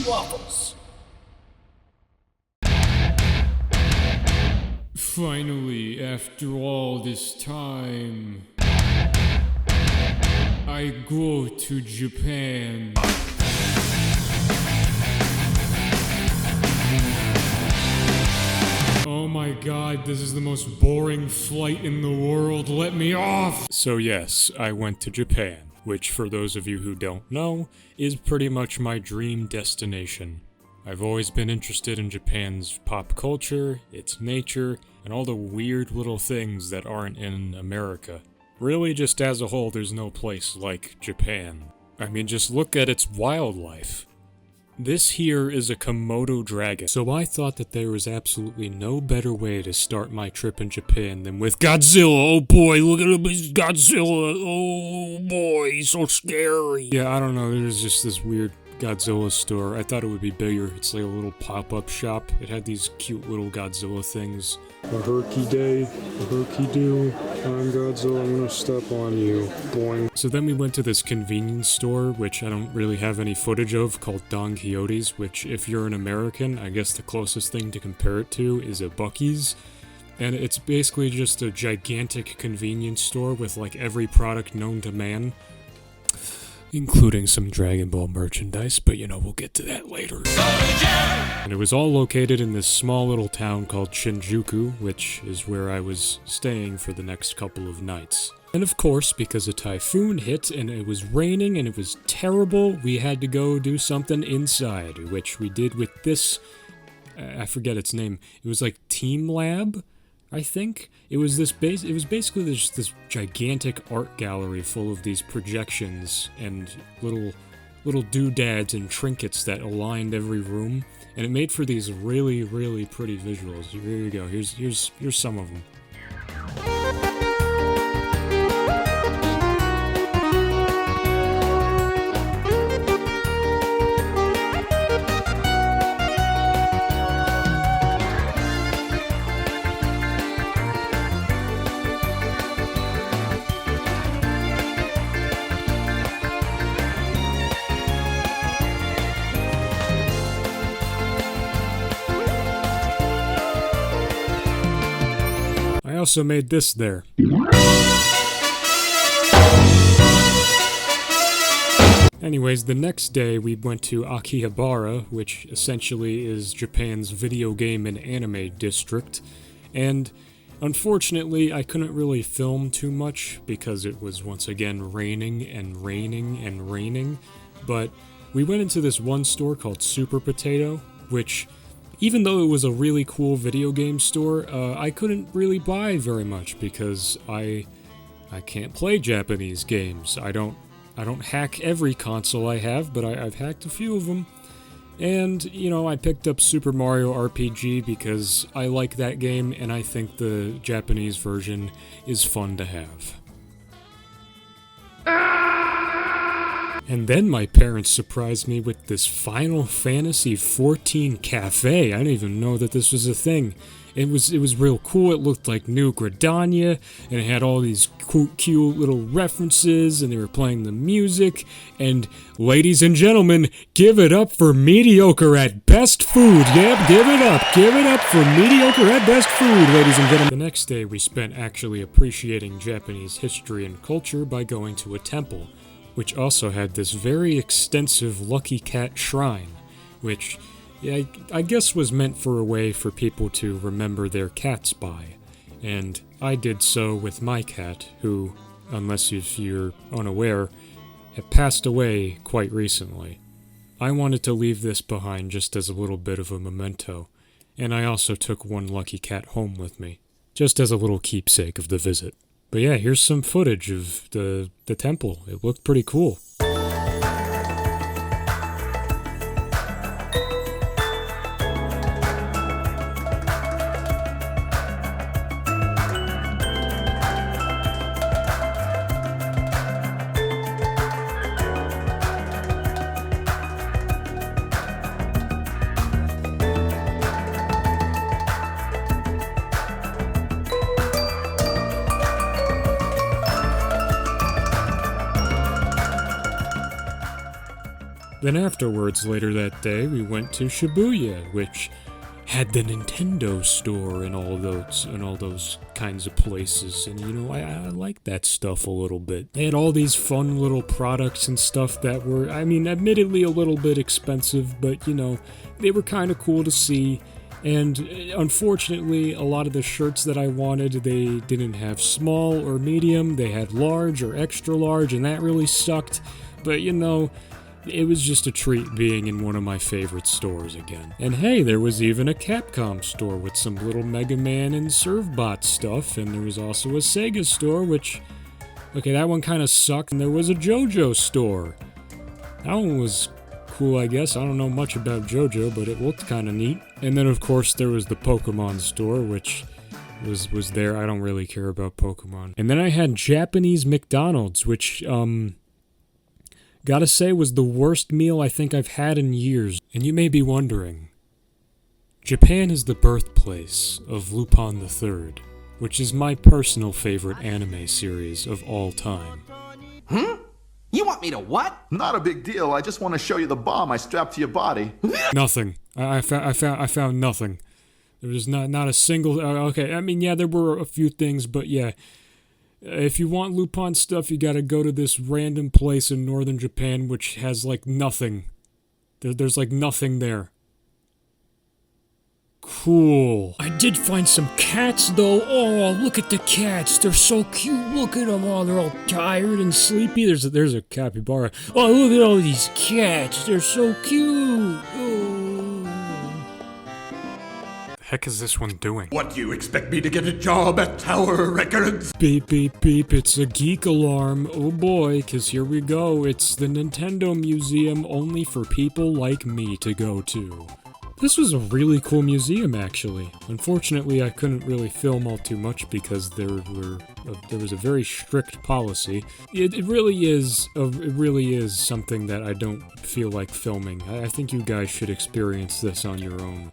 Waffles. Finally, after all this time, I go to Japan. Oh my god, this is the most boring flight in the world. Let me off! So yes, I went to Japan, which for those of you who don't know, is pretty much my dream destination. I've always been interested in Japan's pop culture, its nature, and all the weird little things that aren't in America. Really, just as a whole, there's no place like Japan. I mean, just look at its wildlife. This here is a Komodo dragon, so I thought that there was absolutely no better way to start my trip in Japan than with Godzilla. Oh boy, look at him, he's Godzilla. Oh boy, he's so scary. Yeah, I don't know, there's just this weird Godzilla store. I thought it would be bigger. It's like a little pop-up shop. It had these cute little Godzilla things. A herky day, a herky do. I'm Godzilla, I'm gonna step on you. Boing. So then we went to this convenience store, which I don't really have any footage of, called Don Quixote's, which if you're an American, I guess the closest thing to compare it to is a Buc-ee's. And it's basically just a gigantic convenience store with like every product known to man. Including some Dragon Ball merchandise, but you know, we'll get to that later. And it was all located in this small little town called Shinjuku, which is where I was staying for the next couple of nights. And of course, because a typhoon hit and it was raining and it was terrible, we had to go do something inside, which we did with this, I forget its name, it was like Team Lab? I think it was it was basically just this gigantic art gallery full of these projections and little doodads and trinkets that aligned every room, and it made for these really, really pretty visuals. Here you go. Here's some of them. I also made this there. Anyways, the next day we went to Akihabara, which essentially is Japan's video game and anime district, and unfortunately I couldn't really film too much because it was once again raining and raining and raining, but we went into this one store called Super Potato, which even though it was a really cool video game store, I couldn't really buy very much because I can't play Japanese games. I don't hack every console I have, but I've hacked a few of them. And, you know, I picked up Super Mario RPG because I like that game and I think the Japanese version is fun to have. And then my parents surprised me with this Final Fantasy XIV cafe. I didn't even know that this was a thing. It was real cool. It looked like New Gridania, and it had all these cute little references, and they were playing the music. And ladies and gentlemen, give it up for mediocre at best food. Yep, give it up. Give it up for mediocre at best food, ladies and gentlemen. The next day, we spent actually appreciating Japanese history and culture by going to a temple, which also had this very extensive Lucky Cat shrine, which yeah, I guess was meant for a way for people to remember their cats by. And I did so with my cat, who, unless if you're unaware, had passed away quite recently. I wanted to leave this behind just as a little bit of a memento, and I also took one Lucky Cat home with me, just as a little keepsake of the visit. But yeah, here's some footage of the temple. It looked pretty cool. Then afterwards, later that day, we went to Shibuya, which had the Nintendo store and all those kinds of places. And you know, I like that stuff a little bit. They had all these fun little products and stuff that were, I mean, admittedly a little bit expensive, but you know, they were kind of cool to see. And unfortunately, a lot of the shirts that I wanted, they didn't have small or medium. They had large or extra large, and that really sucked. But you know, it was just a treat being in one of my favorite stores again. And hey, there was even a Capcom store with some little Mega Man and Servbot stuff, and there was also a Sega store, which, okay, that one kind of sucked. And there was a JoJo store. That one was cool, I guess. I don't know much about JoJo, but it looked kind of neat. And then, of course, there was the Pokemon store, which was there. I don't really care about Pokemon. And then I had Japanese McDonald's, which, gotta say, was the worst meal I think I've had in years. And you may be wondering, Japan is the birthplace of Lupin III, which is my personal favorite anime series of all time. You want me to what? Not a big deal. I just want to show you the bomb I strapped to your body. Nothing. I found nothing. There was not a single. Okay, I mean, yeah, there were a few things, but yeah. If you want Lupin stuff, you gotta go to this random place in northern Japan which has, like, nothing. There's like, nothing there. Cool. I did find some cats, though. Oh, look at the cats. They're so cute. Look at them. Oh, they're all tired and sleepy. There's a capybara. Oh, look at all these cats. They're so cute. Oh. The heck is this one doing? What, do you expect me to get a job at Tower Records? Beep, beep, beep. It's a geek alarm. Oh boy, 'cause here we go. It's the Nintendo Museum only for people like me to go to. This was a really cool museum, actually. Unfortunately, I couldn't really film all too much because there was a very strict policy. It really is something that I don't feel like filming. I think you guys should experience this on your own.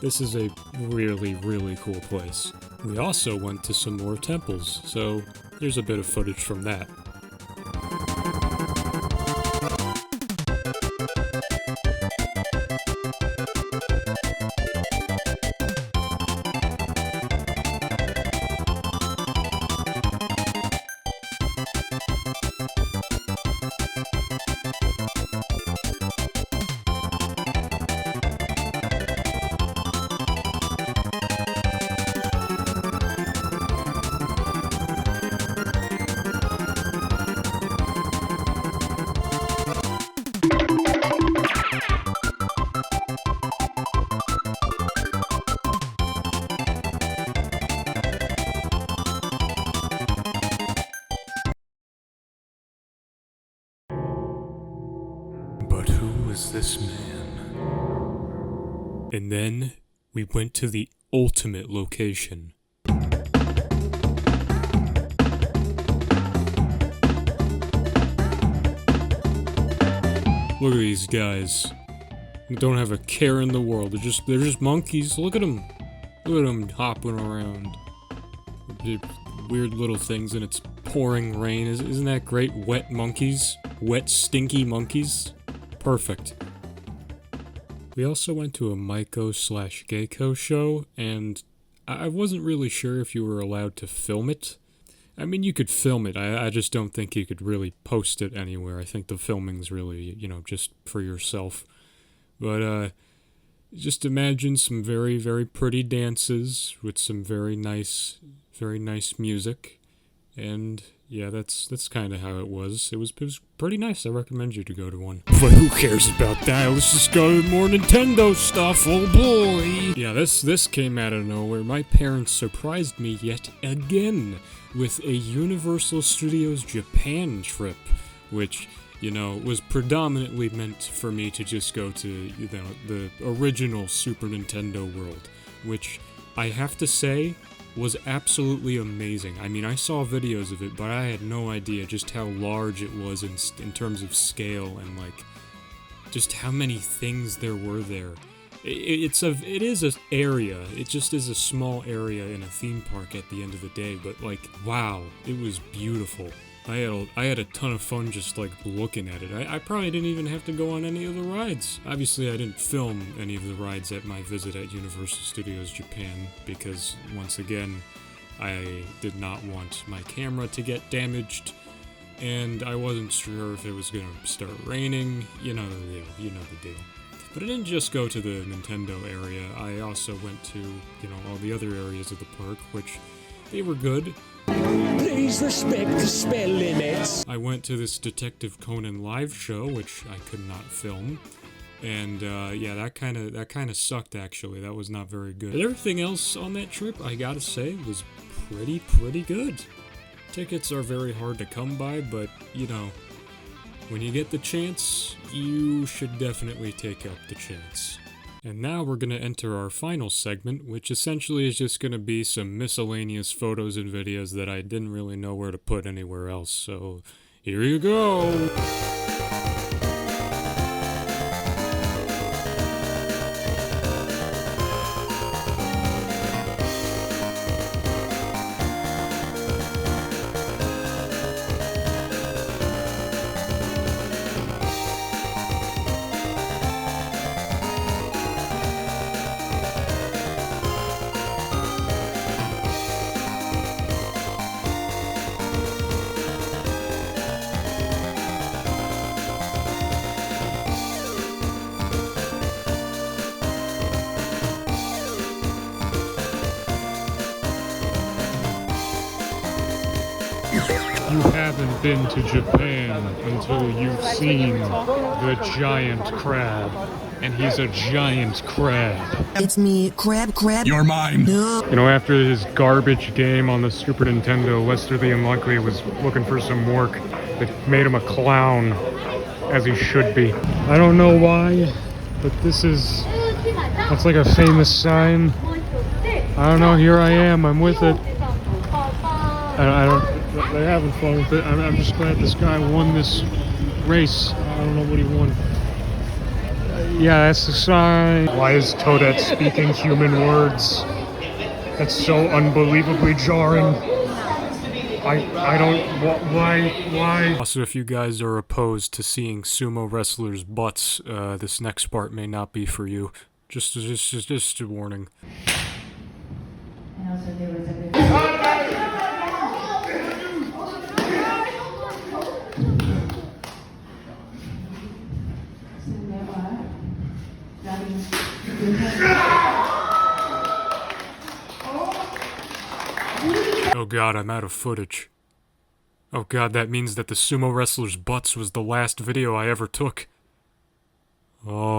This is a really, really cool place. We also went to some more temples, so there's a bit of footage from that. But who was this man? And then we went to the ultimate location. Look at these guys. They don't have a care in the world. They're just monkeys. Look at them. Look at them hopping around. Weird little things, and it's pouring rain. Isn't that great? Wet monkeys. Wet, stinky monkeys. Perfect. We also went to a Maiko/Geiko show, and I wasn't really sure if you were allowed to film it. I mean, you could film it. I just don't think you could really post it anywhere. I think the filming's really, just for yourself. But, just imagine some very, very pretty dances with some very nice music. And yeah, that's kind of how it was. It was pretty nice. I recommend you to go to one. But who cares about that? Let's just go to more Nintendo stuff. Oh boy! Yeah, this came out of nowhere. My parents surprised me yet again with a Universal Studios Japan trip, which, was predominantly meant for me to just go to, the original Super Nintendo world, which I have to say was absolutely amazing. I mean, I saw videos of it, but I had no idea just how large it was in terms of scale and, just how many things there were there. It is an area. It just is a small area in a theme park at the end of the day, but, wow, it was beautiful. I had a ton of fun just like looking at it. I probably didn't even have to go on any of the rides. Obviously I didn't film any of the rides at my visit at Universal Studios Japan because once again I did not want my camera to get damaged and I wasn't sure if it was gonna start raining. You know the deal. But I didn't just go to the Nintendo area, I also went to, all the other areas of the park, which they were good. Please respect the spell limits. I went to this Detective Conan live show, which I could not film. And, yeah, that kind of sucked, actually. That was not very good. But everything else on that trip, I gotta say, was pretty good. Tickets are very hard to come by, but, when you get the chance, you should definitely take up the chance. And now we're going to enter our final segment, which essentially is just going to be some miscellaneous photos and videos that I didn't really know where to put anywhere else. So, here you go! You haven't been to Japan until you've seen the giant crab. And he's a giant crab. It's me, Crab. You're mine. No. After his garbage game on the Super Nintendo, Lester the Unlucky was looking for some work that made him a clown, as he should be. I don't know why, but that's like a famous sign. I don't know, here I am, I'm with it. They haven't fun with it. I'm just glad this guy won this race. I don't know what he won. Yeah, that's the sign. Why is Toadette speaking human words? That's so unbelievably jarring. I don't... Why? Also, if you guys are opposed to seeing sumo wrestlers' butts, this next part may not be for you. Just a warning. And also there was a Oh god, I'm out of footage. Oh god, that means that the sumo wrestlers' butts was the last video I ever took. Oh.